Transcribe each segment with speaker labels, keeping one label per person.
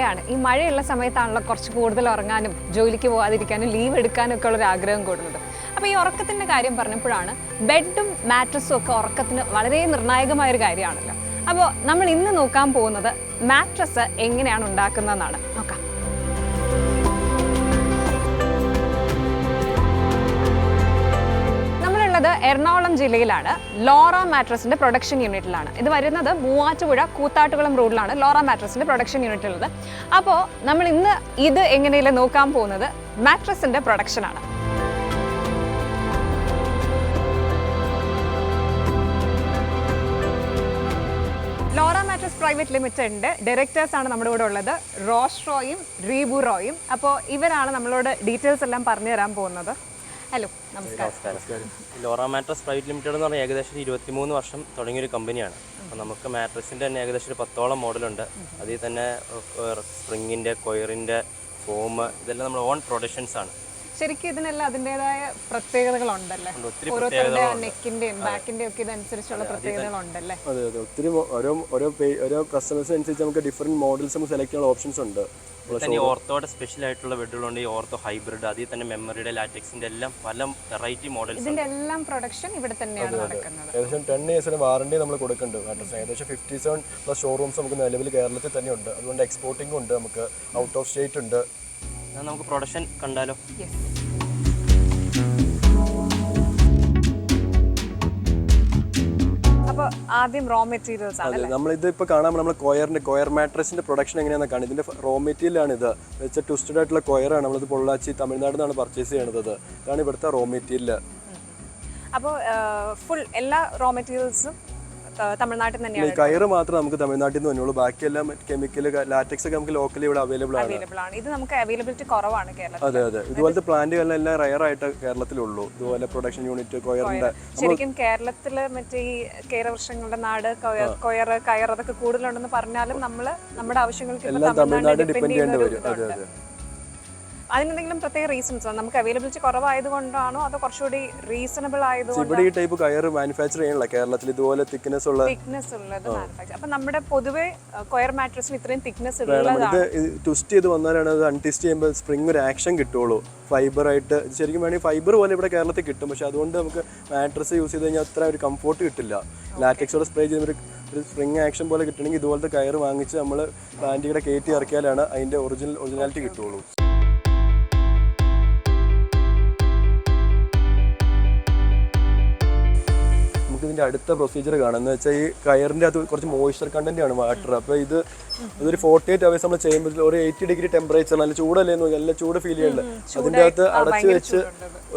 Speaker 1: ശരിയാണ്. ഈ മഴയുള്ള സമയത്താണല്ലോ കുറച്ച് കൂടുതൽ ഉറങ്ങാനും ജോലിക്ക് പോകാതിരിക്കാനും ലീവ് എടുക്കാനും ഒക്കെ ഉള്ളൊരു ആഗ്രഹം കൂടുന്നത്. അപ്പോൾ ഈ ഉറക്കത്തിൻ്റെ കാര്യം പറഞ്ഞപ്പോഴാണ് ബെഡും മാട്രസും ഒക്കെ ഉറക്കത്തിന് വളരെ നിർണായകമായൊരു കാര്യമാണല്ലോ. അപ്പോൾ നമ്മൾ ഇന്ന് നോക്കാൻ പോകുന്നത് മാട്രസ് എങ്ങനെയാണ് ഉണ്ടാക്കുന്നതെന്നാണ്. നോക്കാം. എറണാകുളം ജില്ലയിലാണ്. ലോറ മാട്രസിന്റെ പ്രൊഡക്ഷൻ യൂണിറ്റിലാണ്. ഇത് വരുന്നത് മൂവാറ്റുപുഴ കൂത്താട്ടുകുളം റോഡിലാണ് ലോറ മാട്രസിന്റെ പ്രൊഡക്ഷൻ യൂണിറ്റ് ഉള്ളത്. അപ്പോൾ നമ്മൾ ഇന്ന് ഇത് എങ്ങനെയല്ലേ നോക്കാൻ പോകുന്നത് മാട്രസിന്റെ പ്രൊഡക്ഷനാണ്. ലോറ മാട്രസ് പ്രൈവറ്റ് ലിമിറ്റഡിന്റെ ഡയറക്ടേഴ്സ് ആണ് നമ്മുടെ കൂടെ ഉള്ളത്, റോഷ് റോയും റീബു റോയും. അപ്പോൾ ഇവരാണ് നമ്മളോട് ഡീറ്റെയിൽസ് എല്ലാം പറഞ്ഞു തരാൻ പോകുന്നത്. ഹലോ, നമസ്കാരം.
Speaker 2: ലോറ മാട്രസ് പ്രൈവറ്റ് ലിമിറ്റഡ് എന്ന് പറഞ്ഞാൽ ഏകദേശം 23 വർഷം തുടങ്ങിയൊരു കമ്പനിയാണ്. അപ്പോൾ നമുക്ക് മാട്രസിൻ്റെ തന്നെ ഏകദേശം ഒരു 10ഓളം മോഡലുണ്ട്. അതിൽ തന്നെ സ്പ്രിങ്ങിൻ്റെ, കൊയറിൻ്റെ, ഫോം, ഇതെല്ലാം നമ്മുടെ ഓൺ പ്രൊഡക്ഷൻസ് ആണ്.
Speaker 1: ശരിക്കും ഇതിനെല്ലാം അതിൻ്റെതായ പ്രത്യേകതകളുണ്ടല്ലേ? ഓരോരുത്തരുടെ നെക്കിന്റെയും ബാക്കിന്റെയും ഒക്കെ ഇതനുസരിച്ചുള്ള പ്രത്യേകതകളുണ്ടല്ലേ?
Speaker 3: അതെ അതെ, ഒത്തിരി ഓരോ കസ്റ്റമേഴ്സ് അനുസരിച്ച് നമുക്ക് ഡിഫറെന്റ് മോഡൽസ് നമുക്ക് സെലക്ട് ചെയ്യാനുള്ള ഓപ്ഷൻസ് ഉണ്ട്.
Speaker 2: ഓർത്തോയുടെ സ്പെഷ്യൽ ആയിട്ടുള്ള ബെഡുകളുണ്ട്, ഈ ഓർത്തോ ഹൈബ്രിഡ്, അതിൽ തന്നെ മെമ്മറിയുടെ, ലാറ്റക്സിന്റെ എല്ലാം പല വെറൈറ്റി മോഡൽസ്.
Speaker 1: ഇതിന്റെ എല്ലാം പ്രൊഡക്ഷൻ ഇവിടെ തന്നെയാണ് നടക്കുന്നത്.
Speaker 3: ഏകദേശം 10 ഇയേഴ്സിന് വാറണ്ടി നമ്മൾ കൊടുക്കുന്നുണ്ട്. ഏകദേശം 57+ ഷോറൂംസ് നമുക്ക് നിലവിൽ കേരളത്തിൽ തന്നെ ഉണ്ട്. അതുകൊണ്ട് എക്സ്പോർട്ടിംഗ് ഉണ്ട്, നമുക്ക് ഔട്ട് ഓഫ് സ്റ്റേറ്റ് ഉണ്ട്.
Speaker 2: നമുക്ക് പ്രൊഡക്ഷൻ കണ്ടാലോ?
Speaker 1: അപ്പോൾ ആദ്യം റോ മെറ്റീരിയൽസ് ആണ്.
Speaker 3: നമ്മളിത് ഇപ്പോൾ കാണാൻ നമ്മൾ കൊയർ മാട്രസിന്റെ പ്രൊഡക്ഷൻ എങ്ങനെയാണെന്ന് കാണാം. ഇതിന്റെ റോ മെറ്റീരിയൽ ആണ് ഇത്. വെച്ചാൽ ട്വിസ്റ്റഡ് ആയിട്ടുള്ള കൊയറാണ്. നമ്മളിത് പൊള്ളാച്ചി തമിഴ്നാട് നിന്നാണ് പർച്ചേസ് ചെയ്യണത്. ഇതാണ് ഇവിടുത്തെ റോ മെറ്റീരിയൽ.
Speaker 1: അപ്പോൾ ഫുൾ എല്ലാ റോ മെറ്റീരിയൽസും തമിഴ്നാട്ടിൽ തന്നെയാണ്.
Speaker 3: കയറ് മാത്രം നമുക്ക് തമിഴ്നാട്ടിൽ നിന്ന് വന്നുള്ളൂ. ബാക്കിയെല്ലാം കെമിക്കൽ, ലാറ്റക്സ് ഒക്കെ നമുക്ക് ലോക്കലി ഇവിടെ അവൈലബിൾ
Speaker 1: ആണ്. ഇത് നമുക്ക് അവൈലബിലിറ്റി കുറവാണ് കേരളത്തിൽ.
Speaker 3: അതെ അതെ, ഇതുപോലത്തെ പ്ലാന്റുകളെല്ലാം റയർ ആയിട്ട് കേരളത്തിലുള്ളൂ. ഇതുപോലെ പ്രൊഡക്ഷൻ യൂണിറ്റ് കൊയറിന്റെ.
Speaker 1: ശരിക്കും കേരളത്തില് മറ്റേ ഈ കേരവൃക്ഷങ്ങളുടെ നാട്, കയർ അതൊക്കെ കൂടുതലുണ്ടെന്ന് പറഞ്ഞാലും നമ്മള് നമ്മുടെ ആവശ്യങ്ങൾക്ക്
Speaker 3: എല്ലാം തമിഴ്നാട് ഡിപ്പെൻഡ് ചെയ്യേണ്ടി വരും. അതെ അതെ.
Speaker 1: അതിനെന്തെങ്കിലും പ്രത്യേക റീസൺസ് നമുക്ക് അവൈലബിലിറ്റി കുറവായതുകൊണ്ടാണോ അതോ കുറച്ചുകൂടി റീസണബിൾ ആയതുകൊണ്ടാണോ?
Speaker 3: ഇവിടെ ഈ ടൈപ്പ് കയർ മാനുഫാക്ചർ ചെയ്യണില്ല കേരളത്തിൽ. ഇതുപോലെ തിക്നെസ് ഉള്ളത്
Speaker 1: മാനുഫാക്ചർ. അപ്പൊ നമ്മുടെ പൊതുവെ കൊയർ മാട്രസിന് ഇത്രയും തിക്നെസ് ഉള്ളതാണ്.
Speaker 3: ഇത് ട്വിസ്റ്റ് ചെയ്ത് വന്നാലാണ് അത് അൺട്വിസ്റ്റ് ചെയ്യുമ്പോൾ സ്പ്രിംഗ് ഒരു ആക്ഷൻ കിട്ടുള്ളൂ. ഫൈബർ ആയിട്ട് ശരിക്കും വേണമെങ്കിൽ ഫൈബർ പോലെ ഇവിടെ കേരളത്തിൽ കിട്ടും. പക്ഷെ അതുകൊണ്ട് നമുക്ക് മാട്രസ് യൂസ് ചെയ്ത് കഴിഞ്ഞാൽ അത്ര ഒരു കംഫോർട്ട് കിട്ടില്ല. ലാറ്റക്സോടെ സ്പ്രേ ചെയ്യുന്ന ഒരു സ്പ്രിംഗ് ആക്ഷൻ പോലെ കിട്ടണമെങ്കിൽ ഇതുപോലത്തെ കയർ വാങ്ങിച്ച് നമ്മൾ പ്ലാന്റുകളെ കയറ്റി ഇറക്കിയാലാണ് അതിന്റെ ഒറിജിനാലിറ്റി കിട്ടുള്ളൂ. ഇതിന്റെ അടുത്ത പ്രൊസീജിയർ കാണുന്നത് വെച്ചാൽ ഈ കയറിന്റെ അത് കുറച്ച് മോയ്സ്ചർ കണ്ടന്റ് ആണ് വാട്ടർ. അപ്പോൾ ഇതൊരു 48 hours നമ്മൾ ചെയ്യുമ്പോൾ ഒരു 80 degree ടെമ്പറേച്ചർ, നല്ല ചൂടല്ലേ, നല്ല ചൂട് ഫീൽ ചെയ്യുന്നുണ്ട്. അതിൻ്റെ അകത്ത് അടച്ചു വെച്ച്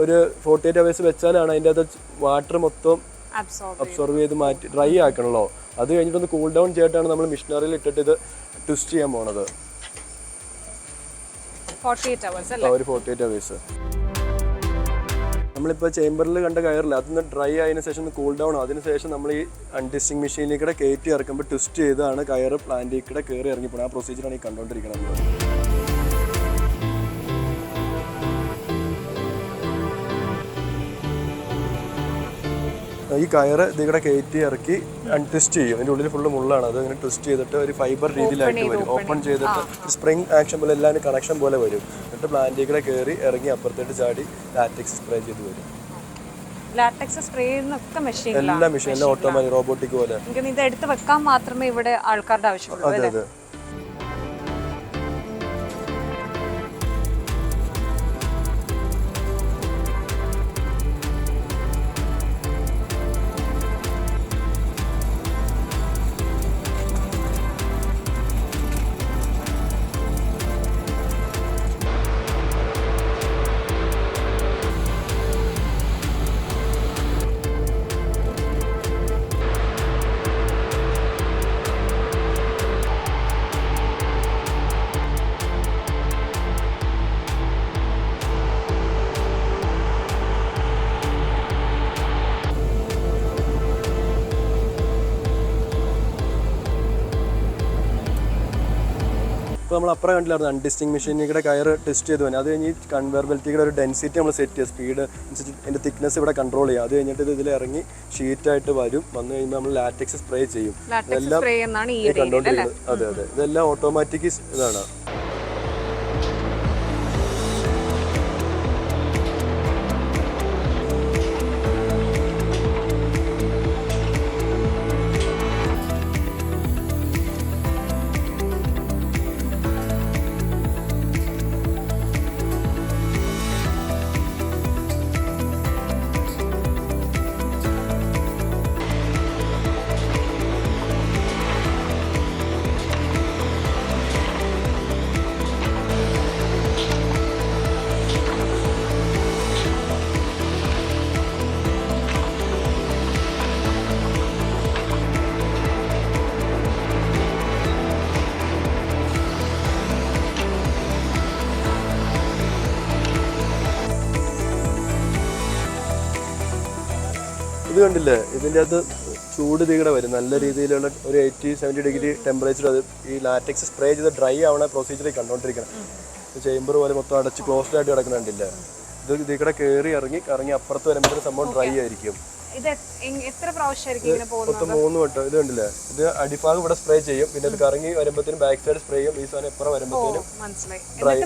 Speaker 3: ഒരു 48 hours വെച്ചാലാണ് അതിൻ്റെ അകത്ത് വാട്ടർ മൊത്തം അബ്സോർവ് ചെയ്ത് മാറ്റി ഡ്രൈ ആക്കണല്ലോ. അത് കഴിഞ്ഞിട്ടൊന്ന് കൂൾ ഡൗൺ ചെയ്തിട്ടാണ് നമ്മൾ മിഷനറിയിൽ ഇട്ടിട്ട് ഇത് ട്വിസ്റ്റ് ചെയ്യാൻ പോണത്. 48 hours. നമ്മളിപ്പോൾ ചേമ്പറിൽ കണ്ട കയറില്ല, അതൊന്ന് ഡ്രൈ ആയതിനു ശേഷം ഒന്ന് കൂൾ ഡൗൺ, അതിനുശേഷം നമ്മൾ ഈ അൺട്വിസ്റ്റിംഗ് മെഷീനിൽ കയറ്റി ഇറക്കുമ്പോൾ ട്വിസ്റ്റ് ചെയ്താണ് കയറ് പ്ലാന്റിൽ കൂടെ കയറി ഇറങ്ങിപ്പോണം. ആ പ്രൊസീജിയറാണ് ഈ കണ്ടുകൊണ്ടിരിക്കുന്നത്. ഈ കയറ് ഇതിവിടെ കയറ്റി ഇറക്കി അൺട്വിസ്റ്റ് ചെയ്യും. അതിൻ്റെ ഉള്ളിൽ ഫുള്ള് മുള്ളാണ്. അത് ഇങ്ങനെ ട്വിസ്റ്റ് ചെയ്തിട്ട് ഒരു ഫൈബർ രീതിയിലായിട്ട് വരും. ഓപ്പൺ ചെയ്തിട്ട് സ്പ്രിംഗ് ആക്ഷൻ പോലെ എല്ലാം കണക്ഷൻ പോലെ വരും. എന്നിട്ട് പ്ലാന്റിൽ കൂടെ കയറി ഇറങ്ങി അപ്പുറത്തേട്ട് ചാടി ലാറ്റക്സ് സ്പ്രേ ചെയ്ത് വരും.
Speaker 1: ലാറ്റക്സ് സ്പ്രേ ചെയ്യുന്നൊക്കെ മെഷീൻ,
Speaker 3: എല്ലാ മെഷീൻ, എല്ലാം ഓട്ടോമാറ്റിക് റോബോട്ടിക് പോലെ.
Speaker 1: ഇത് എടുത്ത് വെക്കാൻ മാത്രമേ ഇവിടെ ആൾക്കാരുടെ ആവശ്യമുള്ളൂ.
Speaker 3: അതെ അതെ. ഇപ്പോൾ നമ്മൾ അപ്പുറം കണ്ടില്ലായിരുന്നു അൺഡിസ്റ്റിങ് മെഷീനിയുടെ കയർ ടെസ്റ്റ് ചെയ്തു തന്നെ. അത് കഴിഞ്ഞ് ഈ കൺവെയർ ബെൽറ്റിയുടെ ഒരു ഡെൻസിറ്റി നമ്മൾ സെറ്റ് ചെയ്യുക, സ്പീഡ് അനുസരിച്ച് അതിൻ്റെ തിക്നെസ് ഇവിടെ കൺട്രോൾ ചെയ്യുക. അത് കഴിഞ്ഞിട്ട് ഇത് ഇതിൽ ഇറങ്ങി ഷീറ്റായിട്ട് വരും. വന്നു കഴിയുമ്പോൾ നമ്മൾ ലാറ്റക്സ് സ്പ്രേ ചെയ്യും. ഇതെല്ലാം കണ്ടുകൊണ്ടിരിക്കുന്നത്. അതെ അതെ, ഇതെല്ലാം ഓട്ടോമാറ്റിക് ഇതാണ്. ഇത് കണ്ടില്ലേ, ഇതിൻ്റെ അകത്ത് ചൂട് തീകടെ വരും. നല്ല രീതിയിലുള്ള ഒരു 80-70 ഡിഗ്രി ടെമ്പറേച്ചർ. അത് ഈ ലാറ്റക്സ് സ്പ്രേ ചെയ്ത് ഡ്രൈ ആവണ പ്രൊസീജിയറിൽ കണ്ടുകൊണ്ടിരിക്കണം. ചേമ്പർ പോലെ മൊത്തം അടച്ച് ക്ലോസ്ഡ് ആയിട്ട് കിടക്കുന്നുണ്ടില്ല. ഇത് ഇതിക്കടെ കയറി ഇറങ്ങി അപ്പുറത്ത് വരുമ്പോൾ സംഭവം ഡ്രൈ ആയിരിക്കും. മൊത്തം 3 വട്ടം. ഇത് കണ്ടില്ലേ, ഇത് അടിഭാഗം ഇവിടെ സ്പ്രേ ചെയ്യും, പിന്നെ ഇത് കറങ്ങി വരുമ്പോഴത്തേനും ബാക്ക് സൈഡ് സ്പ്രേ ചെയ്യും. ഈ സാധനം എപ്പുറം വരുമ്പോഴത്തേനും ഡ്രൈ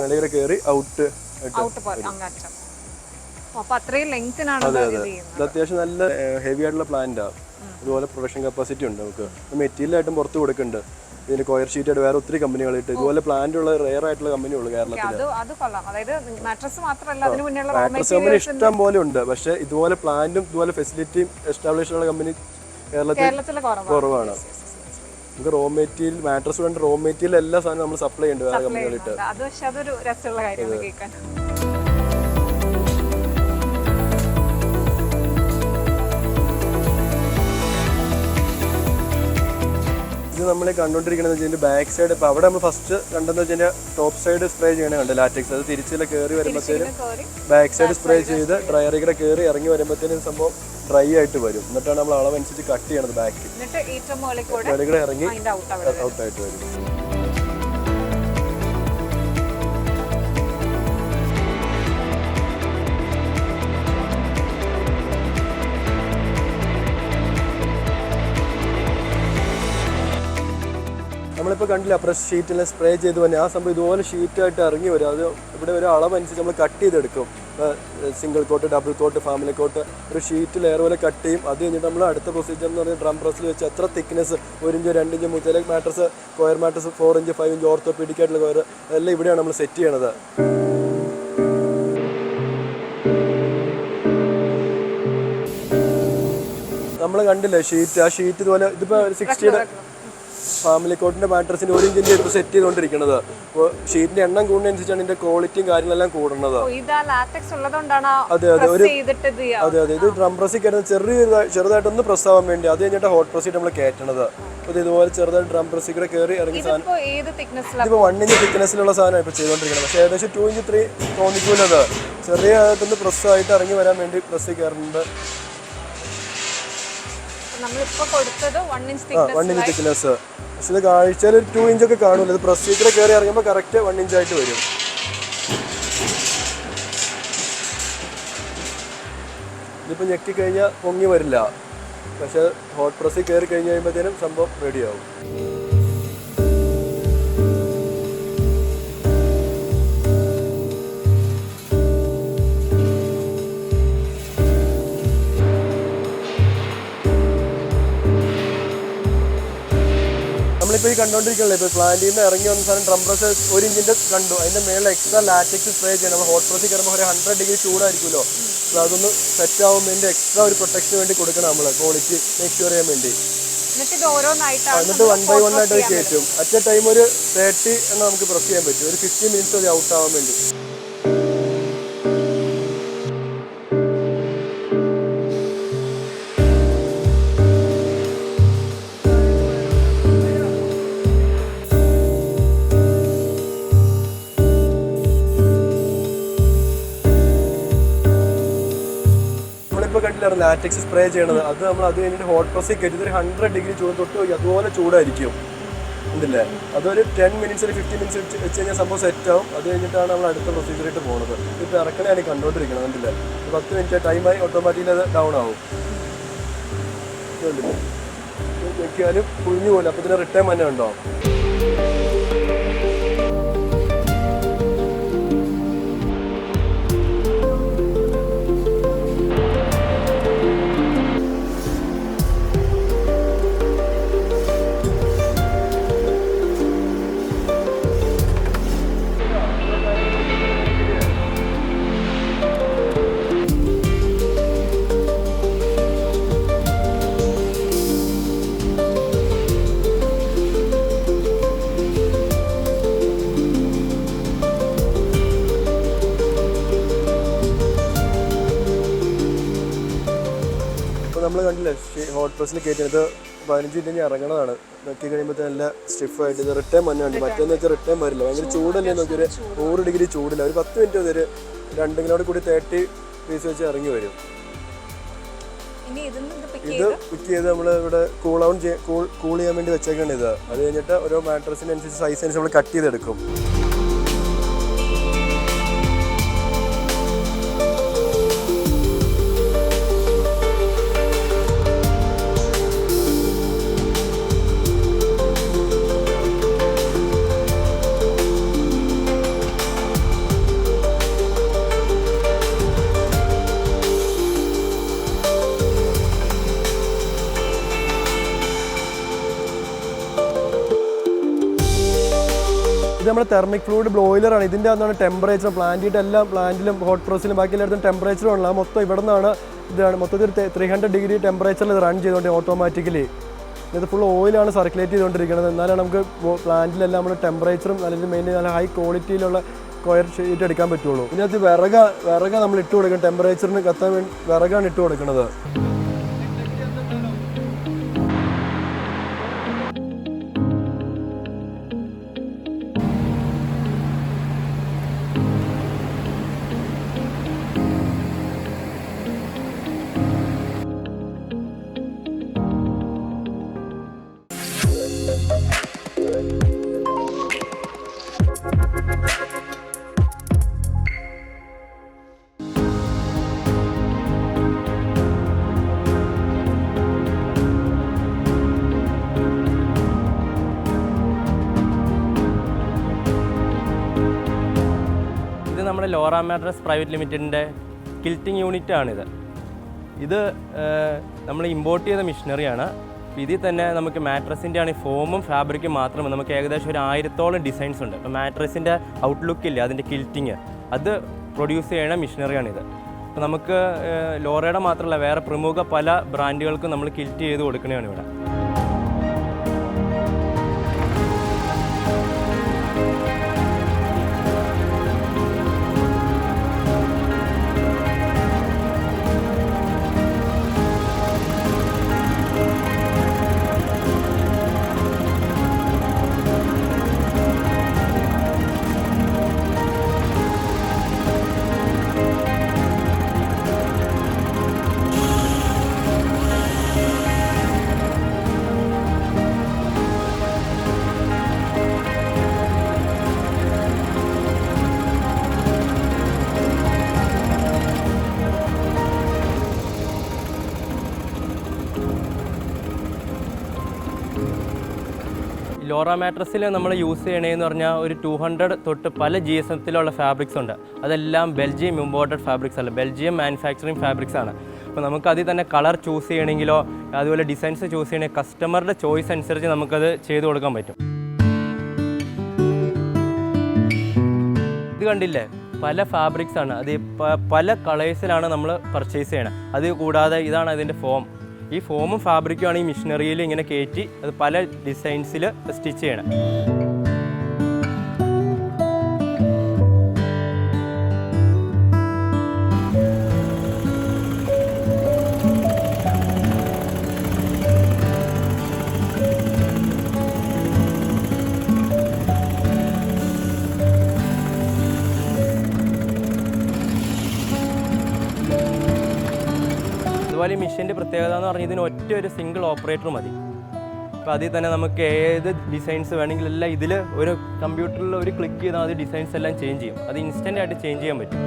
Speaker 3: മേളിൽ കയറി ഔട്ട്. ഇത് അത്യാവശ്യം നല്ല ഹെവി ആയിട്ടുള്ള പ്ലാന്റാണ്. ഇതുപോലെ പ്രൊഡക്ഷൻ കപ്പാസിറ്റി ഉണ്ട്. നമുക്ക് മെറ്റീരിയലായിട്ടും പുറത്ത് കൊടുക്കുന്നുണ്ട്. ഇതിന് കൊയർ ഷീറ്റായിട്ട് വേറെ ഒത്തിരി കമ്പനികളിട്ട് ഇതുപോലെ പ്ലാന്റ് ഉള്ള റെയർ ആയിട്ടുള്ള കമ്പനി ഉള്ളു കേരളത്തിൽ. മാട്രസ് കമ്പനി ഇഷ്ടം പോലെ ഉണ്ട്. പക്ഷെ ഇതുപോലെ പ്ലാന്റും ഇതുപോലെ ഫെസിലിറ്റിയും എസ്റ്റാബ്ലിഷ് ഉള്ള കമ്പനി കേരളത്തിൽ കുറവാണ്. നമുക്ക് റോ മെറ്റീരിയൽ മാട്രസ് കൊണ്ട് റോ മെറ്റീരിയൽ എല്ലാ സാധനവും നമ്മൾ സപ്ലൈ ഉണ്ട് വേറെ കമ്പനികളിട്ട്. ഇത് നമ്മൾ കണ്ടുകൊണ്ടിരിക്കുന്നത് വെച്ചാൽ ബാക്ക് സൈഡ്. ഇപ്പോൾ അവിടെ നമ്മൾ ഫസ്റ്റ് കണ്ടെന്ന് വെച്ചാൽ ടോപ്പ് സൈഡ് സ്പ്രേ ചെയ്യണേ കണ്ട് ലാറ്റക്സ്. അത് തിരിച്ചില്ല കയറി വരുമ്പോഴത്തേനും ബാക്ക് സൈഡ് സ്പ്രേ ചെയ്ത് ഡ്രയറിൽ കൂടെ കയറി ഇറങ്ങി വരുമ്പോഴത്തേനും സംഭവം ഡ്രൈ ആയിട്ട് വരും. എന്നിട്ടാണ് നമ്മൾ അളവനുസരിച്ച് കട്ട് ചെയ്യണത്. ബാക്ക് കൂടെ ഇറങ്ങി ഔട്ടായിട്ട് വരും. നമ്മളിപ്പോൾ കണ്ടില്ല പ്രസ് ഷീറ്റിൽ സ്പ്രേ ചെയ്ത് തന്നെ ആ സംഭവം ഇതുപോലെ ഷീറ്റായിട്ട് ഇറങ്ങി വരും. അത് ഇവിടെ ഒരു അളവനുസരിച്ച് നമ്മൾ കട്ട് ചെയ്തെടുക്കും. Single coat, double coat, family coat ഒരു ഷീറ്റ് ലെയർ പോലെ കട്ട് ചെയ്യും. അത് കഴിഞ്ഞിട്ട് നമ്മൾ അടുത്ത പ്രൊസീജിയർ എന്ന് പറഞ്ഞാൽ ഡ്രം പ്രസ്സിൽ വെച്ച് എത്ര തിക്നെസ് 1 ഇഞ്ച് 2 ഇഞ്ച് ചില mattress coir mattress 4 inch 5 inch orthopaedic ആയിട്ടുള്ള കൊയർ അതെല്ലാം ഇവിടെയാണ് നമ്മൾ സെറ്റ് ചെയ്യണത്. നമ്മൾ കണ്ടില്ലേ ഷീറ്റ്, ആ ഷീറ്റ് ഇതുപോലെ ഇതിപ്പോൾ 60 ഫാമിലി കോട്ടിൻ്റെ മാട്രസിൻ്റെ 1 ഇഞ്ചിൻ്റെ ഇപ്പോൾ സെറ്റ് ചെയ്തുകൊണ്ടിരിക്കുന്നത്. അപ്പോൾ ഷീറ്റിൻ്റെ എണ്ണം കൂടുന്നതനുസരിച്ചാണ് ഇതിൻ്റെ ക്വാളിറ്റിയും കാര്യങ്ങളെല്ലാം കൂടുന്നത്. അതെ അതെ ഇത് ഡ്രം പ്രസ്സിൽ കയറുന്നത് ചെറുതായിട്ടൊന്ന് പ്രസ് ആവാൻ വേണ്ടി. അത് കഴിഞ്ഞിട്ട് ഹോട്ട് പ്രസ്സിൽ നമ്മൾ കയറ്റണത്. അപ്പോൾ ഇതുപോലെ ചെറുതായിട്ട് ഡ്രം പ്രസ്സിൽ കൂടെ കയറി ഇറങ്ങി സാധനം. ഇതിപ്പോൾ 1 ഇഞ്ച് തിക്നെസ്സിലുള്ള സാധനമാണ് ഇപ്പോൾ ചെയ്തുകൊണ്ടിരിക്കുന്നത്. പക്ഷേ ഏകദേശം 2 ഇഞ്ച് 3 തോന്നിക്കൂലത്. ചെറിയതായിട്ടൊന്ന് പ്രസ്സായിട്ട് ഇറങ്ങി വരാൻ വേണ്ടി പ്രസ്സിൽ കയറുന്നുണ്ട്. 1 ഇഞ്ച് തിക്നെസ്. പക്ഷെ ഇത് കാഴ്ചയിൽ ഒരു 2 ഇഞ്ചൊക്കെ കാണൂല. ഇത് പ്രൊസീജിയർ കയറി ഇറങ്ങുമ്പോൾ കറക്റ്റ് 1 ഇഞ്ചായിട്ട് വരും. ഇതിപ്പോൾ ഞെക്കി കഴിഞ്ഞാൽ പൊങ്ങി വരില്ല. പക്ഷെ ഹോട്ട് പ്രസ്സിൽ കയറി കഴിഞ്ഞ് കഴിയുമ്പോഴത്തേനും സംഭവം റെഡിയാവും. നമ്മളിപ്പോൾ ഈ കണ്ടുകൊണ്ടിരിക്കണല്ലേ, ഇപ്പോൾ പ്ലാന്റിൽ നിന്ന് ഇറങ്ങി വന്ന സാധനം ഡ്രം പ്രസ് 1 ഇഞ്ചിൻ്റെ കണ്ടു. അതിൻ്റെ മേളിൽ എക്സ്ട്രാ ലാറ്റക്സ് സ്പ്രേ ചെയ്യണം. നമ്മൾ ഹോട്ട് പ്രസ്സിൽ കയറുമ്പോൾ ഒരു 100 ഡിഗ്രി ചൂടായിരിക്കുമല്ലോ. അപ്പോൾ അതൊന്ന് സെറ്റ് ആവുന്നതിൻ്റെ എക്സ്ട്രാ ഒരു പ്രൊട്ടക്ഷന് വേണ്ടി കൊടുക്കണം നമ്മൾ, ക്വാളിറ്റി മേക്ക് ഷുവർ ചെയ്യാൻ വേണ്ടി. എന്നിട്ട് 1 by 1 ആയിട്ട് കയറ്റും. അറ്റ് എ ടൈം ഒരു 30 എണ്ണം നമുക്ക് പ്രസ് ചെയ്യാൻ പറ്റും. ഒരു 50 മിനിറ്റ്സ് അത് ഔട്ട് ആവാൻ വേണ്ടി. കണ്ടില്ലായിരുന്നു ലാറ്റക്സ് സ്പ്രേ ചെയ്യണത്. അത് നമ്മൾ അത് കഴിഞ്ഞിട്ട് ഹോട്ട് പ്രസ്സിൽ കയറ്റി 100 ഡിഗ്രി ചൂട് തൊട്ട് പോയി അതുപോലെ ചൂടായിരിക്കും. ഉണ്ടല്ലേ, അതൊരു 10 മിനിറ്റ്സ് 15 മിനിറ്റ്സ് വെച്ച് കഴിഞ്ഞാൽ സംഭവം സെറ്റ് ആവും. അത് കഴിഞ്ഞിട്ടാണ് നമ്മൾ അടുത്ത പ്രൊസീജിയറായിട്ട് പോകുന്നത്. ഇപ്പോൾ ഇറക്കണയാണ് കണ്ടുകൊണ്ടിരിക്കുന്നത്. കണ്ടില്ലേ, 10 മിനിറ്റ് ടൈമായി ഓട്ടോമാറ്റിക്കലി അത് ഡൗൺ ആവും. വെക്കാനും കുഴിഞ്ഞു പോലെ അപ്പോൾ ഇതിന് റിട്ടേൺ തന്നെ ഉണ്ടാവും. നമ്മൾ കണ്ടില്ലേ ഹോട്ട് പ്രസ്സിൽ കയറ്റുന്നത് 15 മിനിറ്റ് ഇറങ്ങണതാണ്. നോക്കി കഴിയുമ്പോൾ നല്ല സ്റ്റിഫായിട്ട് ഇത് റിട്ടേൺ തന്നെ ഉണ്ട്. മറ്റേന്ന് വെച്ചാൽ റിട്ടേൺ വരില്ല, ഭയങ്കര ചൂടല്ലേ. നോക്കി ഒരു 100 ഡിഗ്രി ചൂടില്ല. ഒരു 10 മിനിറ്റ് ഒരു 2 കിലോട് കൂടി 30 പീസ് വെച്ച് ഇറങ്ങി വരും. ഇത് പിക്ക് ചെയ്ത് നമ്മൾ ഇവിടെ കൂൾ ചെയ്യാൻ വേണ്ടി വെച്ചേക്കാണ് ഇത്. അത് കഴിഞ്ഞിട്ട് ഓരോ മാട്രസിനനുസരിച്ച് സൈസ് അനുസരിച്ച് നമ്മൾ കട്ട് ചെയ്തെടുക്കും. ഇത് നമ്മുടെ തെർമിക് ഫ്ലൂയിഡ് ബ്രോയിലറാണ്. ഇതിൻ്റെ അകത്താണ് ടെമ്പറേച്ചർ പ്ലാന്റിൻ്റെ എല്ലാം പ്ലാന്റിലും ഹോട്ട് പ്രസ്സിലും ബാക്കി എല്ലായിടത്തും ടെമ്പറേച്ചർ ഉള്ള മൊത്തം ഇവിടെ നിന്നാണ്. ഇതാണ് മൊത്തത്തിൽ 300 ഡിഗ്രി ടെമ്പറേച്ചറിൽ ഇത് റൺ ചെയ്തുകൊണ്ട് ഓട്ടോമാറ്റിക്കലി ഇത് ഫുൾ ഓയിലാണ് സർക്കുലേറ്റ് ചെയ്തുകൊണ്ടിരിക്കുന്നത്. എന്നാലും നമുക്ക് പ്ലാന്റിലെല്ലാം നമ്മൾ ടെമ്പറേച്ചറും അല്ലെങ്കിൽ മെയിൻലി നല്ല ഹൈ ക്വാളിറ്റിയിലുള്ള കൊയർ ഷീറ്റ് എടുക്കാൻ പറ്റുള്ളൂ. ഇതിനകത്ത് വിറക നമ്മൾ ഇട്ട് കൊടുക്കണം. ടെമ്പറേച്ചറിന് കത്താൻ വേണ്ടി വിറകാണ് ഇട്ട് കൊടുക്കുന്നത്.
Speaker 2: നമ്മുടെ ലോറ മാട്രസ് പ്രൈവറ്റ് ലിമിറ്റഡിൻ്റെ കിൽറ്റിംഗ് യൂണിറ്റാണിത്. ഇത് നമ്മൾ ഇമ്പോർട്ട് ചെയ്ത മെഷീനറിയാണ്. ഇതിൽ തന്നെ നമുക്ക് മാട്രസിൻ്റെ ആണ് ഫോമും ഫാബ്രിക്കും മാത്രമേ നമുക്ക് ഏകദേശം ഒരു 1000-ഓളം ഡിസൈൻസ് ഉണ്ട്. അപ്പോൾ മാട്രസിൻ്റെ ഔട്ട്ലുക്കില്ലേ അതിൻ്റെ കിൽറ്റിങ് അത് പ്രൊഡ്യൂസ് ചെയ്യണ മെഷീനറിയാണിത്. അപ്പോൾ നമുക്ക് ലോറയുടെ മാത്രമല്ല വേറെ പ്രമുഖ പല ബ്രാൻഡുകൾക്കും നമ്മൾ കിൽറ്റ് ചെയ്ത് കൊടുക്കണതാണ് ഇവിടെ. ലോറ മാട്രസിൽ നമ്മൾ യൂസ് ചെയ്യണതെന്ന് പറഞ്ഞാൽ ഒരു 200 തൊട്ട് പല GSM-ത്തിലുള്ള ഫാബ്രിക്സ് ഉണ്ട്. അതെല്ലാം ബെൽജിയം ഇമ്പോർട്ടഡ് ഫാബ്രിക്സ് അല്ല, ബെൽജിയം മാനുഫാക്ചറിങ് ഫാബ്രിക്സ് ആണ്. അപ്പോൾ നമുക്ക് അതിൽ തന്നെ കളർ ചൂസ് ചെയ്യണമെങ്കിലോ അതുപോലെ ഡിസൈൻസ് ചൂസ് ചെയ്യണമെങ്കിൽ കസ്റ്റമറുടെ ചോയ്സ് അനുസരിച്ച് നമുക്കത് ചെയ്ത് കൊടുക്കാൻ പറ്റും. ഇത് കണ്ടില്ലേ, പല ഫാബ്രിക്സ് ആണ്. അത് പല കളേഴ്സിലാണ് നമ്മൾ പർച്ചേസ് ചെയ്യണത്. അത് കൂടാതെ ഇതാണ് അതിൻ്റെ ഫോം. ഈ ഫോമും ഫാബ്രിക്കുമാണ് ഈ മെഷീനറിയിൽ ഇങ്ങനെ കയറ്റി അത് പല ഡിസൈൻസിൽ സ്റ്റിച്ച് ചെയ്യണം. അതുപോലെ ഈ മെഷീൻ്റെ പ്രത്യേകത എന്ന് പറഞ്ഞാൽ ഇതിന് ഒറ്റ ഒരു സിംഗിൾ ഓപ്പറേറ്റർ മതി. അപ്പോൾ അതിൽ തന്നെ നമുക്ക് ഏത് ഡിസൈൻസ് വേണമെങ്കിലും എല്ലാം ഇതിൽ ഒരു കമ്പ്യൂട്ടറിൽ ഒരു ക്ലിക്ക് ചെയ്താൽ അത് ഡിസൈൻസ് എല്ലാം ചേഞ്ച് ചെയ്യും. അത് ഇൻസ്റ്റൻ്റ് ആയിട്ട് ചേഞ്ച് ചെയ്യാൻ പറ്റും.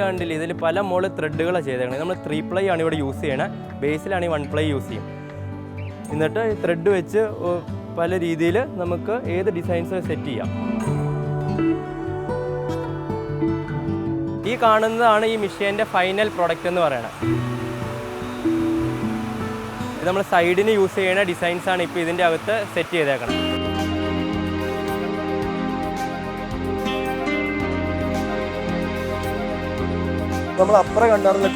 Speaker 2: കണ്ടില്ല, ഇതിൽ പല മോള് ത്രെഡുകളാണ് ചെയ്തേക്കുന്നത്. നമ്മൾ 3 പ്ലൈ ആണ് ഇവിടെ യൂസ് ചെയ്യണത്. ബേസിലാണെങ്കിൽ 1 പ്ലൈ യൂസ് ചെയ്യും. എന്നിട്ട് ത്രെഡ് വെച്ച് പല രീതിയിൽ നമുക്ക് ഏത് ഡിസൈൻസ് സെറ്റ് ചെയ്യാം. ഈ കാണുന്നതാണ് ഈ മെഷീൻ്റെ ഫൈനൽ പ്രൊഡക്റ്റ് എന്ന് പറയുന്നത്. ഇത് നമ്മൾ സൈഡിന് യൂസ് ചെയ്യുന്ന ഡിസൈൻസാണ് ഇപ്പോൾ ഇതിൻ്റെ അകത്ത് സെറ്റ് ചെയ്തേക്കണം.
Speaker 3: നമ്മൾ അപ്പുറം കണ്ടായിരുന്ന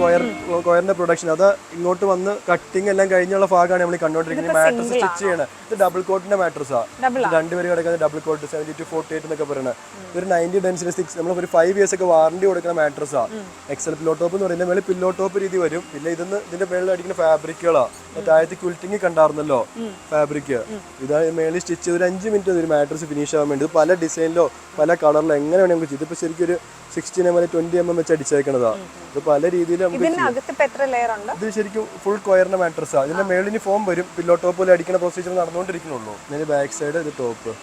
Speaker 3: കൊയറിന്റെ പ്രൊഡക്ഷൻ, അത് ഇങ്ങോട്ട് വന്ന് കട്ടിങ് എല്ലാം കഴിഞ്ഞുള്ള ഭാഗമാണ് നമ്മൾ കണ്ടോണ്ടിരിക്കുന്നത്. മാട്രസ് സ്റ്റിച്ച് ചെയ്യണത് ഇത് ഡബിൾ കോട്ടിന്റെ മാട്രസാണ്. രണ്ടുപേര് കിടക്കുന്നത് ഡബിൾ കോട്ട് 70-48 എന്നൊക്കെ പറയുന്നത്. ഒരു 90 ഡെൻസിറ്റി 6 നമ്മൾ ഒരു 5 years ഒക്കെ വാറണ്ടി കൊടുക്കുന്ന മാട്രസാണ്. എക്സൽ പില്ലോ ടോപ്പ് എന്ന് പറയുന്നത് മേളിൽ പില്ലോ ടോപ്പ് രീതി വരും. പിന്നെ ഇതിന്റെ മേളിൽ അടിക്കുന്ന ഫാബ്രിക്കുകളാണ്. താഴത്ത് ക്വിൽറ്റിംഗ് കണ്ടായിരുന്നല്ലോ ഫാബ്രിക്. ഇതാണ് മേളിൽ സ്റ്റിച്ച് ചെയ്ത് ഒരു 5 മിനിറ്റ് ഒരു മാട്രസ് ഫിനിഷ് ആവാൻ വേണ്ടി. പല ഡിസൈനിലോ പല കളറിലോ എങ്ങനെ വേണമെങ്കിൽ നമുക്ക് ഇതിപ്പോൾ ശരിക്കും ഒരു 16 mm 20 mm വെച്ച് അടിച്ചേക്കണതാണ്. ഇത് പല രീതിയിൽ നമുക്ക് ഇത് ശരിക്കും ഫുൾ കൊയറിന്റെ മാട്രസാണ്. ഇതിന്റെ മേളിന് ഫോം വരും. പില്ലോ ടോപ്പ് പോലെ അടിക്കുന്ന പ്രൊസീജിയർ നടന്നുകൊണ്ടിരിക്കുന്നുള്ളൂ. ഇതിന് ബാക്ക് സൈഡ് ഇത് ടോപ്പ്.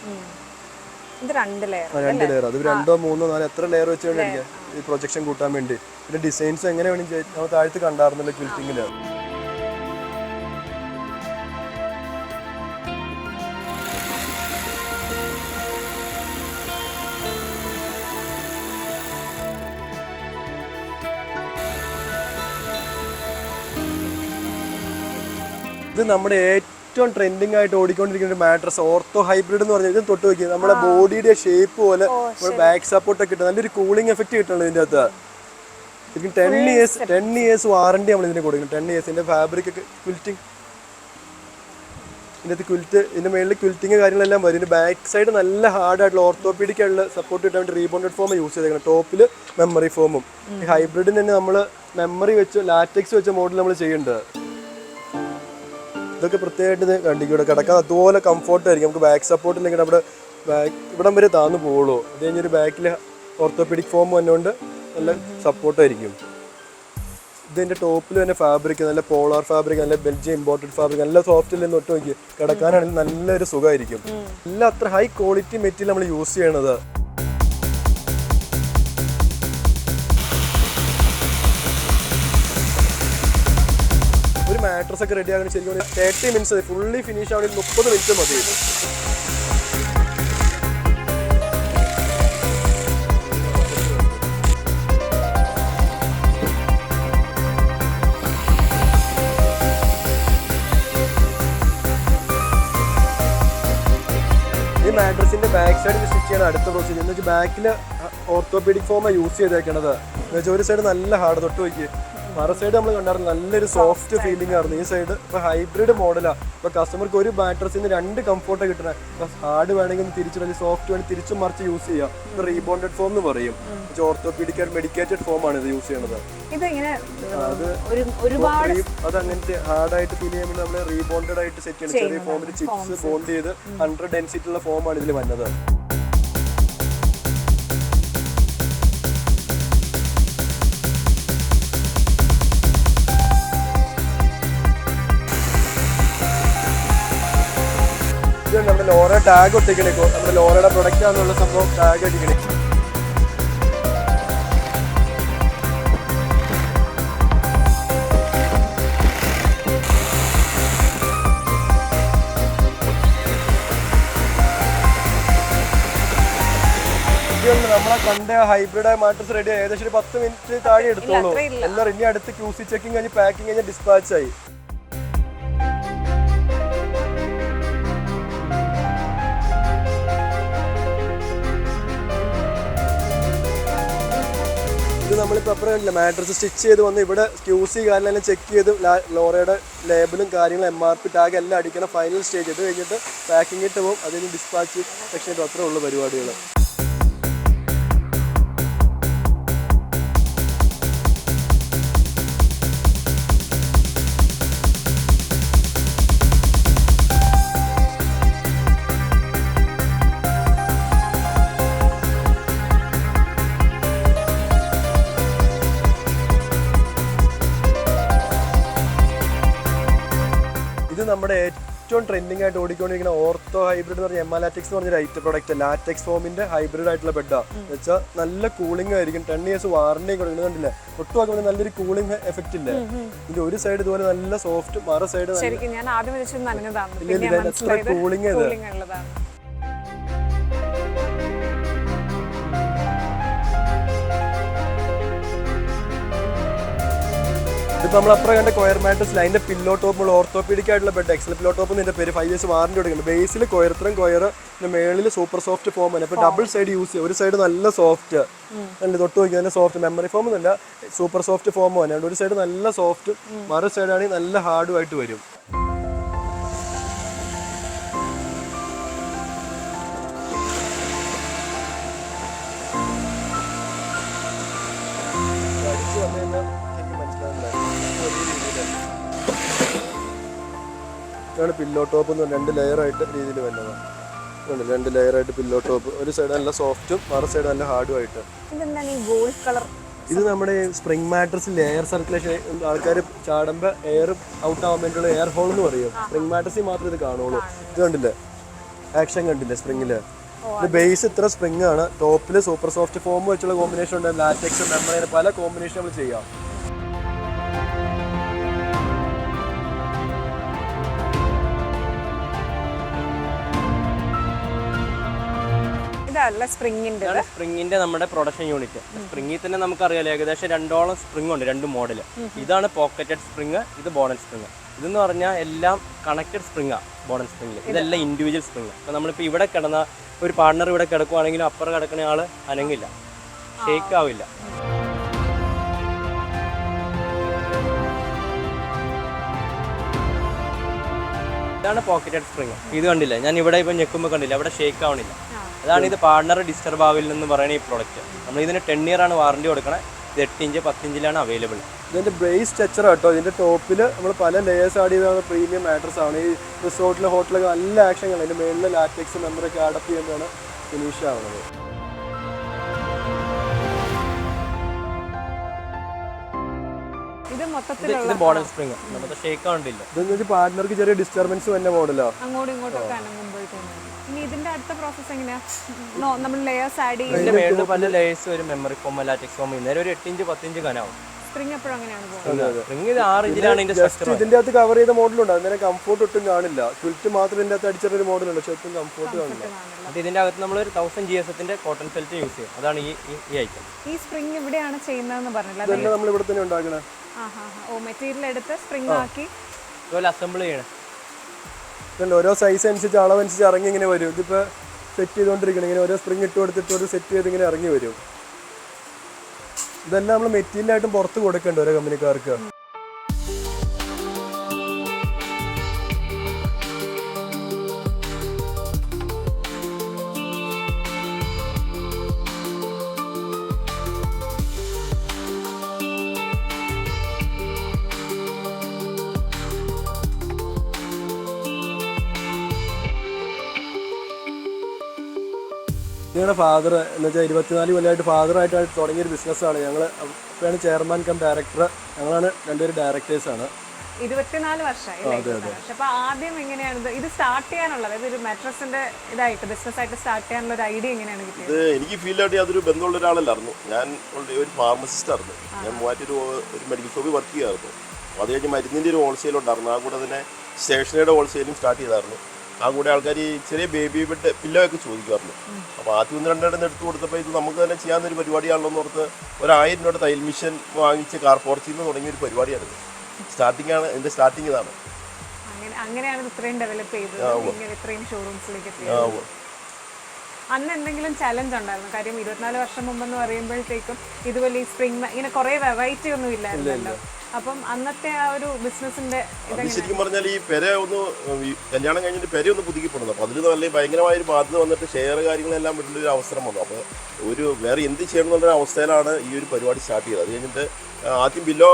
Speaker 1: ഇത് 2 ലെയർ.
Speaker 3: അത് 2, 3, 4 എത്ര ലെയർ വെച്ച് വേണ്ടി അടിക്കാം ഈ പ്രൊജക്ഷൻ കൂട്ടാൻ വേണ്ടി. പിന്നെ ഡിസൈൻസ് എങ്ങനെ വേണമെങ്കിൽ നമ്മൾ താഴത്ത് കണ്ടായിരുന്നല്ലോ ക്വിൽറ്റിങ്ങില്. ഇത് നമ്മുടെ ഏറ്റവും ട്രെൻഡിങ് ആയിട്ട് ഓടിക്കൊണ്ടിരിക്കുന്ന ഒരു മാട്രസ് ഓർത്തോ ഹൈബ്രിഡ് എന്ന് പറഞ്ഞാൽ ഇത് തൊട്ട് നോക്കി നമ്മുടെ ബോഡിയുടെ ഷേപ്പ് പോലെ ബാക്ക് സപ്പോർട്ട് ഒക്കെ കിട്ടും. നല്ലൊരു കൂളിംഗ് എഫക്ട് കിട്ടുന്നുള്ളൂ ഇതിൻ്റെ അകത്ത്. ശരിക്കും 10 years വാറണ്ടി നമ്മൾ ഇതിന് കൊടുക്കുന്നത്. 10 years ഇതിന്റെ ഫാബ്രിക് ഒക്കെ ക്വിൽറ്റിംഗ് ഇതിനകത്ത് ഇതിന്റെ മേളിൽ ക്വിൽറ്റിംഗ് കാര്യങ്ങളെല്ലാം വരും. ഇതിന്റെ ബാക്ക് സൈഡ് നല്ല ഹാർഡ് ആയിട്ടുള്ള ഓർത്തോപീഡിക് ആയിട്ടുള്ള സപ്പോർട്ട് കിട്ടാൻ വേണ്ടി റീബോണ്ടഡ് ഫോം യൂസ് ചെയ്തേക്കണം. ടോപ്പിൽ മെമ്മറി ഫോമും. ഈ ഹൈബ്രിഡിന് തന്നെ നമ്മൾ മെമ്മറി വെച്ച് ലാറ്റക്സ് വെച്ച മോഡൽ നമ്മൾ ചെയ്യേണ്ടത്. ഇതൊക്കെ പ്രത്യേകമായിട്ട് കണ്ടിക്കൂടെ കിടക്കാൻ അതുപോലെ കംഫോർട്ട് ആയിരിക്കും. നമുക്ക് ബാക്ക് സപ്പോർട്ട് ഇല്ലെങ്കിൽ നമ്മുടെ ഇവിടം വരെ താന്നു പോകുള്ളൂ. അത് കഴിഞ്ഞൊരു ബാക്കിൽ ഓർത്തോപീഡിക് ഫോം വന്നുകൊണ്ട് നല്ല സപ്പോർട്ടായിരിക്കും. ഇതിൻ്റെ ടോപ്പിൽ തന്നെ ഫാബ്രിക് നല്ല പോളാർ ഫാബ്രിക്, നല്ല ബെൽജിയം ഇമ്പോർട്ടഡ് ഫാബ്രിക്, നല്ല സോഫ്റ്റിൽ നിന്ന് ഒട്ട് നോക്കി കിടക്കാനാണെങ്കിൽ നല്ലൊരു സുഖമായിരിക്കും. എല്ലാം അത്ര ഹൈ ക്വാളിറ്റി മെറ്റീരിയൽ നമ്മൾ യൂസ് ചെയ്യണത്. ഒരു മാട്രസ് ഒക്കെ റെഡി ആകുന്ന ശരിക്കും 30 minutes മതി. ഫുള്ളി ഫിനിഷ് ആവണമെങ്കിൽ 30 minutes മതി. ഈ മാട്രസിന്റെ ബാക്ക് സൈഡ് സ്റ്റിച്ച് ചെയ്യണം അടുത്ത പ്രൊസീജിയർ എന്ന് വെച്ചാൽ ബാക്കിൽ ഓർത്തോപീഡിക് ഫോമാണ് യൂസ് ചെയ്തേക്കണത്. എന്ന് വെച്ചാൽ ഒരു സൈഡ് നല്ല ഹാർഡ് തൊട്ട് നോക്കി, മറ സൈഡ് നമ്മൾ കണ്ടായിരുന്നു നല്ലൊരു സോഫ്റ്റ് ഫീലിംഗ് ആയിരുന്നു. ഈ സൈഡ് ഇപ്പോൾ ഹൈബ്രിഡ് മോഡലാണ്. ഇപ്പോൾ കസ്റ്റമർക്ക് ഒരു മാട്രസിന് 2 കംഫോർട്ട് കിട്ടണേ. ഇപ്പോൾ ഹാർഡ് വേണമെങ്കിൽ തിരിച്ചു തിരിച്ചും തിരിച്ചും മറിച്ച് യൂസ് ചെയ്യാം. ഇപ്പോൾ റീബോണ്ടഡ് ഫോം എന്ന് പറയും. ഓർത്തോപീഡിക് മെഡിക്കേറ്റഡ് ഫോം ആണ് ഇത് യൂസ് ചെയ്യണത്. അത് അങ്ങനത്തെ ഹാർഡായിട്ട് ഫീൽ ചെയ്യുമ്പോൾ നമ്മൾ റീബോണ്ടഡ് ആയിട്ട് സെറ്റ് ചെയ്യണം. ചെറിയ ഫോമിൽ ചിപ്സ് ബോണ്ട് ചെയ്ത് 100 ഡെൻസിറ്റി ഉള്ള ഫോമാണ് ഇതിൽ വന്നത്. നമ്മുടെ ലോറ ടാഗ് ഒട്ടിക്കണേ. നമ്മുടെ ലോറയുടെ പ്രൊഡക്റ്റ് ആണെന്നുള്ള സംഭവം ടാഗ് അടിക്കണേ. നമ്മളെ കണ്ട ഹൈബ്രിഡ് മാട്രസ് റെഡി ഏകദേശം ഒരു 10 minute താഴെ എടുത്തോളൂ. എല്ലാം ഇനി അടുത്ത് QC ചെക്കിങ് കഴിഞ്ഞ് പാക്കിങ് കഴിഞ്ഞ് ഡിസ്പാച്ച് ആയി. ഇത് നമ്മളിപ്പോൾ അപ്പുറം കണ്ടില്ല മാട്രസ് സ്റ്റിച്ച് ചെയ്ത് വന്ന് ഇവിടെ QC കാര്യങ്ങളെല്ലാം ചെക്ക് ചെയ്ത് ലോറയുടെ ലേബിളും കാര്യങ്ങളും MRP ടാഗ് എല്ലാം അടിക്കണം. ഫൈനൽ സ്റ്റേജ് ഇത് കഴിഞ്ഞിട്ട് പാക്കിംഗ് ഇട്ട് പോകും. അതിന് ഡിസ്പാച്ച് സെക്ഷൻ ഇട്ട് അത്രേ ഉള്ളൂ പരിപാടികൾ. നമ്മുടെ ഏറ്റവും ട്രെൻഡിങ് ആയിട്ട് ഓടിക്കൊണ്ടിരിക്കുന്ന ഓർത്തോ ഹൈബ്രിഡ് എന്ന് പറഞ്ഞാൽ എമാലാറ്റിക്സ് എന്ന് പറഞ്ഞൊരു ഐറ്റം പ്രൊഡക്റ്റ് ലാറ്റക്സ് ഫോമിന്റെ ഹൈബ്രിഡ് ആയിട്ടുള്ള ബെഡാണ് എന്ന് വെച്ചാൽ നല്ല കൂളിംഗ് ആയിരിക്കും 10 years വാറണ്ടി കൊടുക്കുന്നത് കണ്ടില്ല ഒട്ടുമാക്കുമ്പോൾ നല്ലൊരു കൂളിംഗ് എഫക്റ്റ് ഇല്ല ഇതിന്റെ ഒരു സൈഡ് ഇതുപോലെ നല്ല സോഫ്റ്റ് മറു സൈഡ്
Speaker 1: ശരിക്കും ഞാൻ ആദ്യം വെച്ച് നനഞ്ഞതാണ്
Speaker 3: എത്ര കൂളിംഗ് ഇത്
Speaker 1: ഉള്ളതാണ്.
Speaker 3: ഇപ്പൊ നമ്മളപ്പുറം കണ്ട കൊയർ മാട്രസ് അതിന്റെ പില്ലോ ടോപ്പ് ഓർത്തോപീഡിക് ആയിട്ടുള്ള ബെഡ് എക്സൽ പില്ലോ ടോപ്പ് ഇതിന്റെ പേര് 5 years വാറണ്ടി കൊടുക്കുന്നത് ബേസിൽ കൊയർത്രയും കൊയർ മേളിൽ സൂപ്പർ സോഫ്റ്റ് ഫോം ആണ്. ഇപ്പൊ ഡബിൾ സൈഡ് യൂസ് ചെയ്യും ഒരു സൈഡ് നല്ല സോഫ്റ്റ് അല്ല തൊട്ട് നോക്കി നല്ല സോഫ്റ്റ് മെമ്മറി ഫോം എന്നല്ല സൂപ്പർ സോഫ്റ്റ് ഫോം തന്നെയാണ്. ഒരു സൈഡ് നല്ല സോഫ്റ്റ് മറു സൈഡ് ആണെങ്കിൽ നല്ല ഹാർഡും ആയിട്ട് വരും. ഇതാണ് പില്ലോ ടോപ്പ് എന്ന് പറഞ്ഞാൽ 2 ലെയറായിട്ട് രീതിയിൽ വരുന്നതാണ്. 2 ലെയറായിട്ട് പില്ലോ ടോപ്പ് ഒരു സൈഡ് നല്ല സോഫ്റ്റും മറു സൈഡ് നല്ല ഹാർഡും ആയിട്ട്. ഇത് നമ്മുടെ സ്പ്രിംഗ് മാട്രസിൽ എയർ സർക്കുലേഷൻ ആൾക്കാർ ചാടുമ്പോൾ എയർ ഔട്ട് ആവാൻ വേണ്ടിയുള്ള എയർ ഹോൾ എന്ന് പറയും. സ്പ്രിംഗ് മാട്രസിൽ മാത്രമേ ഇത് കാണുള്ളൂ. ഇത് കണ്ടില്ലേ ആക്ഷൻ കണ്ടില്ലേ സ്പ്രിങ്ങില് ഇത് ബേസ് ഇത്ര സ്പ്രിംഗ് ആണ്. ടോപ്പിൽ സൂപ്പർ സോഫ്റ്റ് ഫോം വെച്ചുള്ള കോമ്പിനേഷൻ ഉണ്ട്. ലാറ്റക്സ് മെമ്മറി പല കോമ്പിനേഷൻ നമ്മൾ ചെയ്യാം.
Speaker 2: സ്പ്രിങ്ങിന്റെ നമ്മുടെ പ്രൊഡക്ഷൻ യൂണിറ്റ്. സ്പ്രിങ്ങിൽ തന്നെ നമുക്കറിയാലോ ഏകദേശം 2ഓളം സ്പ്രിംഗ് ഉണ്ട്, 2 മോഡൽ. ഇതാണ് പോക്കറ്റഡ് സ്പ്രിങ്, ഇത് ബോണറ്റ് സ്പ്രിങ്. ഇതെന്ന് പറഞ്ഞാൽ എല്ലാം കണക്റ്റഡ് സ്പ്രിങ്ങാണ്. ബോണറ്റ് സ്പ്രിങ്ങിൽ ഇതെല്ലാം ഇൻഡിവിജ്വൽ സ്പ്രിങ്. അപ്പോൾ നമ്മളിപ്പോൾ ഇവിടെ കിടന്ന ഒരു പാർട്ണർ ഇവിടെ കിടക്കുവാണെങ്കിലും അപ്പുറം കിടക്കുന്ന ആൾ അനങ്ങില്ല, ഷേക്ക് ആവില്ല. ഇതാണ് പോക്കറ്റഡ് സ്പ്രിങ്. ഇത് കണ്ടില്ല ഞാൻ ഇവിടെ ഇപ്പം ഞെക്കുമ്പോൾ കണ്ടില്ല അവിടെ ഷേക്ക് ആവണില്ല. അതാണ് ഇത് പാർട്ണർ ഡിസ്റ്റർബ് ആവില്ല എന്ന് പറയുന്ന ഈ പ്രോഡക്റ്റ്. നമ്മൾ ഇതിന് 10 year ആണ് വാറണ്ടി കൊടുക്കണത്. ഇത് 8 inch 10 inchലാണ് അവൈലബിൾ.
Speaker 3: ഇതിന്റെ ബ്രേസ് സ്ട്രക്ചർ കേട്ടോ. ഇതിന്റെ ടോപ്പിൽ നമ്മൾ പല ലെയേഴ്സ് ആഡ് ചെയ്ത പ്രീമിയം മാട്രസ് ആണ്. ഈ റിസോർട്ടിലെ ഹോട്ടലൊക്കെ നല്ല ആക്ഷനുകൾ അതിന്റെ മേളിൽ ലാറ്റക്സ് മെമ്മറൊക്കെ ആഡപ്പ് ചെയ്യുന്നതാണ് ഫിനിഷ് ആവുന്നത്.
Speaker 2: ഇത് ബോണറ്റ് സ്പ്രിങ് നമ്മുടെ ഷേക്ക് ആവണ്ടില്ല.
Speaker 3: ഇതെന്ന് പാർട്ണർക്ക് ചെറിയ ഡിസ്റ്റർബൻസ് തന്നെ മോഡലോ
Speaker 1: അങ്ങോട്ടും ഇങ്ങോട്ടൊക്കെ അനങ്ങുമ്പോഴത്തേക്കും. ഇനി ഇതിന്റെ അടുത്ത പ്രോസസ് എങ്ങനെയാ? നമ്മൾ ലെയേഴ്സ് ആഡ് ചെയ്യും.
Speaker 2: ഇതിന്റെ മേളിൽ പല ലെയേഴ്സ് ഒരു മെമ്മറി ഫോം ലാറ്റക്സ് ഫോം ഇന്നേരം ഒരു 8 inch 10 inch കനാവും.
Speaker 1: സ്പ്രിങ് എപ്പോഴും അങ്ങനെയാണ് പോകുന്നത്.
Speaker 2: സ്പ്രിങ് ഇത് 6 inchലാണ് ഇതിന്റെ സ്ട്രക്ചർ.
Speaker 3: ഇതിന്റെ അകത്ത് കവർ ചെയ്ത മോഡലുണ്ട്. അന്നേരം കംഫോർട്ട് ഒട്ടും കാണില്ല. ക്വിൽറ്റ് മാത്രം ഇതിന്റെ അകത്ത് അടിച്ചൊരു മോഡലുണ്ട്, പക്ഷെ ഒട്ടും കംഫോർട്ട് കാണില്ല.
Speaker 2: അത് ഇതിന്റെ അകത്ത് നമ്മൾ ഒരു 1000 GSത്തിന്റെ കോട്ടൺ ഫെൽറ്റ് യൂസ് ചെയ്യും. അതാണ് ഈ ഐറ്റം.
Speaker 1: ഈ സ്പ്രിങ് ഇവിടെയാണ് ചെയ്യുന്നതെന്ന് പറഞ്ഞില്ല.
Speaker 3: ഇതെല്ലാം നമ്മൾ ഇവിടെ തന്നെ ഉണ്ടാക്കണേ.
Speaker 1: മെറ്റീരിയൽ എടുത്ത് സ്പ്രിങ് ആക്കി
Speaker 2: ഇതുപോലെ അസംബിൾ ചെയ്യണം.
Speaker 3: ഓരോ സൈസ് അനുസരിച്ച് അളവനുസരിച്ച് ഇറങ്ങി ഇങ്ങനെ വരും. ഇതിപ്പോ സെറ്റ് ചെയ്തുകൊണ്ടിരിക്കണം. ഇങ്ങനെ ഓരോ സ്പ്രിങ് ഇട്ട് കൊടുത്തിട്ട് ഒരു സെറ്റ് ചെയ്ത് ഇങ്ങനെ ഇറങ്ങി വരും. ഇതെല്ലാം നമ്മൾ മെറ്റീരിയലായിട്ടും പുറത്ത് കൊടുക്കണ്ട ഓരോ കമ്പനിക്കാർക്ക്. ഞങ്ങളുടെ ഫാദർ എന്ന് വെച്ചാൽ 24 കൊല്ലമായിട്ട് ഫാദറായിട്ട് തുടങ്ങിയൊരു ബിസിനസ്സാണ്. ഞങ്ങൾ ഇപ്പോഴാണ് ചെയർമാൻ കം ഡയറക്ടർ. ഞങ്ങളാണ് 2 ഡയറക്ടേഴ്സാണ്.
Speaker 1: 24 വർഷമായി. അപ്പൊ ആദ്യം എങ്ങനെയാണ് ഇത് സ്റ്റാർട്ട് ചെയ്യാനുള്ളത്? ഇതൊരു മാട്രസിന്റെ ഇതായിട്ട് ബിസിനസ്സായിട്ട് സ്റ്റാർട്ട് ചെയ്യാനുള്ള ഒരു ഐഡിയ എങ്ങനെയാണ് കിട്ടിയത്?
Speaker 4: എനിക്ക് ഫീൽ ആയിട്ട് അതൊരു ബന്ധമുള്ള ഒരാളല്ലായിരുന്നു. ഞാൻ ഒരു ഫാർമസിസ്റ്റ് ആയിരുന്നു. ഞാൻ മൂവാറ്റൂർ ഒരു മെഡിക്കൽ ഷോപ്പിൽ വർക്ക് ചെയ്യായിരുന്നു. അപ്പോൾ അത് കഴിഞ്ഞ് മരുന്നിൻ്റെ ഒരു ഹോൾസെയിൽ ഉണ്ടായിരുന്നു. ആ കൂടെ തന്നെ സ്റ്റേഷനറിയുടെ ഹോൾസെയിലും സ്റ്റാർട്ട് ചെയ്തായിരുന്നു. ആ കൂടെ ആൾക്കാർ ഈ ചെറിയ ബേബി ബെഡ് പില്ലോ ഒക്കെ ചോദിക്കാറുണ്ട്. അപ്പോൾ ആദ്യം 1-2 എടുത്ത് കൊടുത്തപ്പോൾ ഇത് നമുക്ക് തന്നെ ചെയ്യാവുന്നൊരു പരിപാടിയാണല്ലോ എന്ന് ഓർത്ത് ഒരു 1000 രൂപയുടെ തയ്യൽ മിഷൻ വാങ്ങിച്ച് കാർ പോർച്ചിൽ നിന്ന് തുടങ്ങിയ ഒരു പരിപാടിയാണ്. സ്റ്റാർട്ടിംഗ് ആണ് എൻ്റെ സ്റ്റാർട്ടിങ് ഇതാണ്.
Speaker 1: അങ്ങനെയാണ് ഇത്രയും ഡെവലപ്പ് ചെയ്തത്, ഇത്രയും ഷോറൂംസിലേക്ക് എത്തിയത്. അന്ന് എന്തെങ്കിലും ചലഞ്ച് ഉണ്ടായിരുന്നു? കാര്യം 24 വർഷം മുമ്പെന്ന് പറയുമ്പോഴത്തേക്കും ഇതുപോലെ ഈ സ്പ്രിംഗ് ഇങ്ങനെ കുറേ വെറൈറ്റി ഒന്നും ഇല്ലായിരുന്നല്ലോ. അപ്പം അന്നത്തെ ആ ഒരു ബിസിനസിന്റെ
Speaker 4: ശരിക്കും പറഞ്ഞാൽ ഈ പെര ഒന്ന് കല്യാണം കഴിഞ്ഞിട്ട് പെര ഒന്ന് പുതുക്കിപ്പെടുന്നു. അപ്പോൾ അതിൽ നല്ല ഭയങ്കരമായൊരു ബാധ്യത വന്നിട്ട് ഷെയർ കാര്യങ്ങളെല്ലാം വിടേണ്ട ഒരു അവസരം വന്നു. അപ്പോൾ ഒരു വേറെ എന്ത് ചെയ്യണം എന്നുള്ളൊരു അവസ്ഥയിലാണ് ഈ ഒരു പരിപാടി സ്റ്റാർട്ട് ചെയ്തത്. അത് കഴിഞ്ഞിട്ട് ആദ്യം ബില്ലോ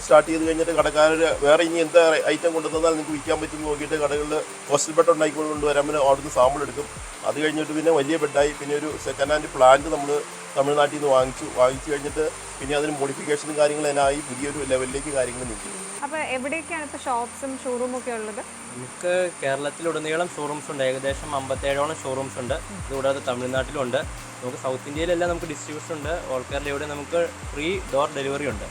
Speaker 4: സ്റ്റാർട്ട് ചെയ്ത് കഴിഞ്ഞിട്ട് കടക്കാർ വേറെ ഇനി എന്താ ഐറ്റം കൊണ്ടുവന്നാൽ നിങ്ങൾക്ക് വിൽക്കാൻ പറ്റുമെന്ന് നോക്കിയിട്ട് കടകളിൽ ഹോസ്റ്റൽ ബെഡ് ഉണ്ടാക്കി കൊണ്ടുവരാൻ പിന്നെ അവിടുന്ന് സാമ്പിൾ എടുക്കും. അത് കഴിഞ്ഞിട്ട് പിന്നെ വലിയ ബെഡായി. പിന്നെ ഒരു സെക്കൻഡ് ഹാൻഡ് പ്ലാന്റ് നമ്മൾ തമിഴ്നാട്ടിൽ നിന്ന് വാങ്ങിച്ചു കഴിഞ്ഞിട്ട് പിന്നെ അതിന് മോഡിഫിക്കേഷനും കാര്യങ്ങളെല്ലാം ആയി പുതിയൊരു ലെവലിലേക്ക് കാര്യങ്ങൾ നീക്കി.
Speaker 1: അപ്പോൾ എവിടെയൊക്കെയാണ് ഇപ്പോൾ ഷോപ്സും ഷോറൂമും ഒക്കെ ഉള്ളത്?
Speaker 2: നമുക്ക് കേരളത്തിലുടനീളം ഷോറൂംസ് ഉണ്ട്, ഏകദേശം 57ഓളം ഷോറൂംസ് ഉണ്ട്. അതുകൂടാതെ തമിഴ്നാട്ടിലുണ്ട്. നമുക്ക് സൗത്ത് ഇന്ത്യയിലെല്ലാം നമുക്ക് ഡിസ്ട്രിബ്യൂഷൻ ഉണ്ട്. ഓൾ കേരള ഇവിടെ നമുക്ക് ഫ്രീ ഡോർ ഡെലിവറി ഉണ്ട്.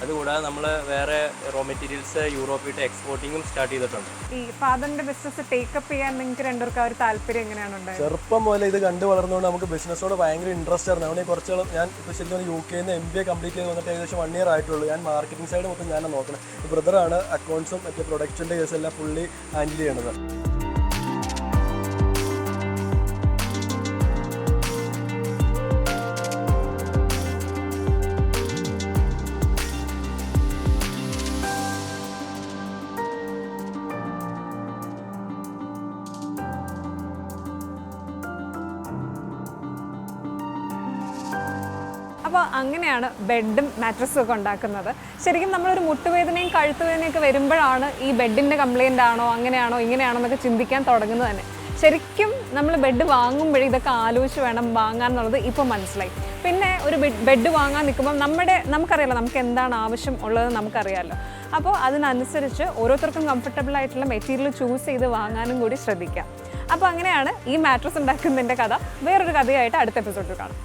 Speaker 2: അതുകൂടാതെ നമ്മൾ വേറെ റോ മെറ്റീരിയൽസ് യൂറോപ്പിട്ട് എക്സ്പോർട്ടിങ്ങും സ്റ്റാർട്ട് ചെയ്തിട്ടുണ്ട്.
Speaker 1: ഈ ഫാദറിന്റെ ബിസിനസ് ടേക്കപ്പ് ചെയ്യാൻ നിങ്ങൾക്ക് രണ്ടുപേർക്കും ഒരു താല്പര്യം എങ്ങനെയാണ് ഉണ്ടായത്?
Speaker 3: ചെറുപ്പം പോലെ ഇത് കണ്ടു വളർന്നുകൊണ്ട് നമുക്ക് ബിസിനസ്സോട് ഭയങ്കര ഇൻട്രസ്റ്റ് ആയിരുന്നു. അവിടെ കുറച്ചോളം ഞാൻ ഇപ്പോൾ ശരിക്കും UK MBA കംപ്ലീറ്റ് ചെയ്ത് വന്നിട്ട് ഏകദേശം 1 year ആയിട്ടുള്ളൂ. ഞാൻ മാർക്കറ്റിംഗ് സൈഡ് മൊത്തം ഞാനാണ് നോക്കണം. ബ്രദറാണ് അക്കൗണ്ട്സും മറ്റേ പ്രൊഡക്ഷൻ്റെ കേസെല്ലാം ഫുള്ളി ഹാൻഡിൽ ചെയ്യണത്.
Speaker 1: അപ്പോൾ അങ്ങനെയാണ് ബെഡും മാട്രസും ഒക്കെ ഉണ്ടാക്കുന്നത്. ശരിക്കും നമ്മളൊരു മുട്ടുവേദനയും കഴുത്തുവേദനയൊക്കെ വരുമ്പോഴാണ് ഈ ബെഡിൻ്റെ കംപ്ലയിൻ്റ് ആണോ അങ്ങനെയാണോ ഇങ്ങനെയാണോ എന്നൊക്കെ ചിന്തിക്കാൻ തുടങ്ങുന്നത് തന്നെ. ശരിക്കും നമ്മൾ ബെഡ് വാങ്ങുമ്പോഴേ ഇതൊക്കെ ആലോചിച്ച് വേണം വാങ്ങാൻ എന്നുള്ളത് ഇപ്പോൾ മനസ്സിലായി. പിന്നെ ഒരു ബെഡ് വാങ്ങാൻ നിൽക്കുമ്പോൾ നമുക്കറിയാലോ നമുക്ക് എന്താണ് ആവശ്യം ഉള്ളത് നമുക്കറിയാമല്ലോ. അപ്പോൾ അതിനനുസരിച്ച് ഓരോരുത്തർക്കും കംഫർട്ടബിൾ ആയിട്ടുള്ള മെറ്റീരിയൽ ചൂസ് ചെയ്ത് വാങ്ങാനും കൂടി ശ്രദ്ധിക്കാം. അപ്പോൾ അങ്ങനെയാണ് ഈ മാട്രസ് ഉണ്ടാക്കുന്നതിൻ്റെ കഥ. വേറൊരു കഥയായിട്ട് അടുത്ത എപ്പിസോഡിൽ കാണാം.